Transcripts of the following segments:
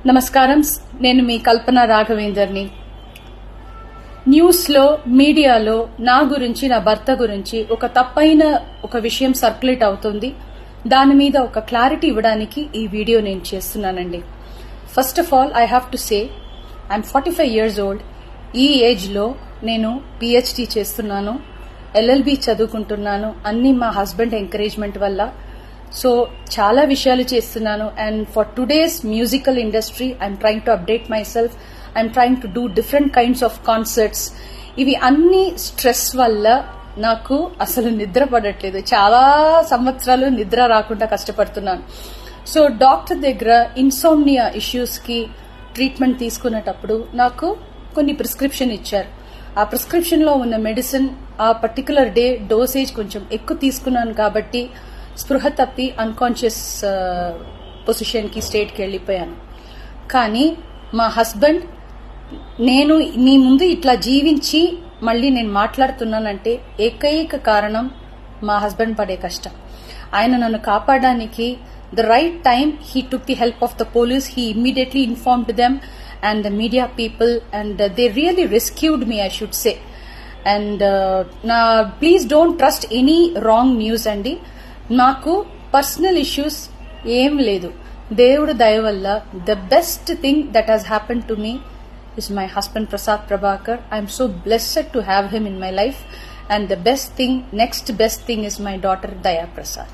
నమస్కారం. నేను మీ కల్పన రాఘవేందర్ని. న్యూస్లో మీడియాలో నా గురించి, నా భర్త గురించి ఒక తప్పైన ఒక విషయం సర్క్యులేట్ అవుతుంది. దాని మీద ఒక క్లారిటీ ఇవ్వడానికి ఈ వీడియో నేను చేస్తున్నానండి. First of all I have to say I'm 45 years old. ఈ ఏజ్లో నేను PhD చేస్తున్నాను, LLB చదువుకుంటున్నాను. అన్ని మా హస్బెండ్ ఎంకరేజ్మెంట్ వల్ల. సో చాలా విషయాలు చేస్తున్నాను. And for today's musical industry I'm trying to update my self. I'm trying to do different kinds of concerts. ఇవి అన్ని స్ట్రెస్ వల్ల నాకు అసలు నిద్ర పడట్లేదు. చాలా సంవత్సరాలు నిద్ర రాకుండా కష్టపడుతున్నాను. సో డాక్టర్ దగ్గర ఇన్సోమ్నియా ఇష్యూస్కి ట్రీట్మెంట్ తీసుకునేటప్పుడు నాకు కొన్ని ప్రిస్క్రిప్షన్ ఇచ్చారు. ఆ ప్రిస్క్రిప్షన్లో ఉన్న మెడిసిన్ ఆ పర్టికులర్ డే డోసేజ్ కొంచెం ఎక్కువ తీసుకున్నాను కాబట్టి స్పృహ తప్పి అన్కాన్షియస్ పొజిషన్కి స్టేట్కి వెళ్ళిపోయాను. కానీ మా హస్బెండ్, నేను మీ ముందు ఇట్లా జీవించి మళ్ళీ నేను మాట్లాడుతున్నానంటే ఏకైక కారణం మా హస్బెండ్ పడే కష్టం. ఆయన నన్ను కాపాడడానికి the right time he took the help of the police. He immediately informed them and the media people, and they really rescued me, I should say. And please don't trust any wrong news andi. Naku personal issues em ledu. Devudu daya valla the best thing that has happened to me is my husband Prasad Prabhakar. I am so blessed to have him in my life, and the next best thing is my daughter Daya Prasad.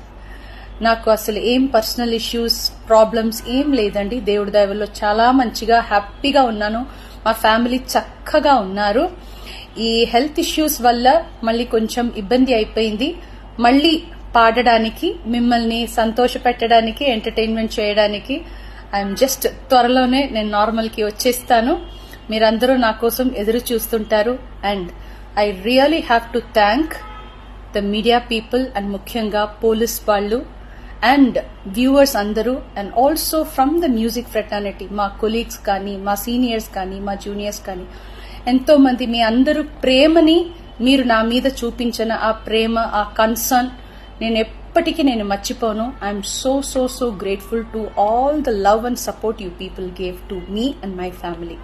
నాకు అసలు ఏం personal issues, problems ఏం లేదండి. దేవుడి దయ వల్ల చాలా మంచిగా హ్యాపీగా ఉన్నాను. మా ఫ్యామిలీ చక్కగా ఉన్నారు. ఈ హెల్త్ ఇష్యూస్ వల్ల మళ్ళీ కొంచెం ఇబ్బంది అయిపోయింది. మళ్ళీ పాడడానికి, మిమ్మల్ని సంతోష పెట్టడానికి, ఎంటర్టైన్మెంట్ చేయడానికి ఐఎమ్ జస్ట్ త్వరలోనే నేను నార్మల్కి వచ్చేస్తాను. మీరందరూ నా కోసం ఎదురు చూస్తుంటారు. And I really have to thank the media people and ముఖ్యంగా పోలీస్ వాళ్ళు అండ్ వ్యూవర్స్ అందరూ, and also from the music fraternity, మా కొలీగ్స్ కానీ, మా సీనియర్స్ కానీ, మా జూనియర్స్ కానీ, ఎంతో మంది మీ అందరూ ప్రేమని మీరు నా మీద చూపించిన ఆ ప్రేమ, ఆ కన్సర్న్ నేను ఎప్పటికీ మర్చిపోను. I'm so so so grateful to all the love and support you people gave to me and my family.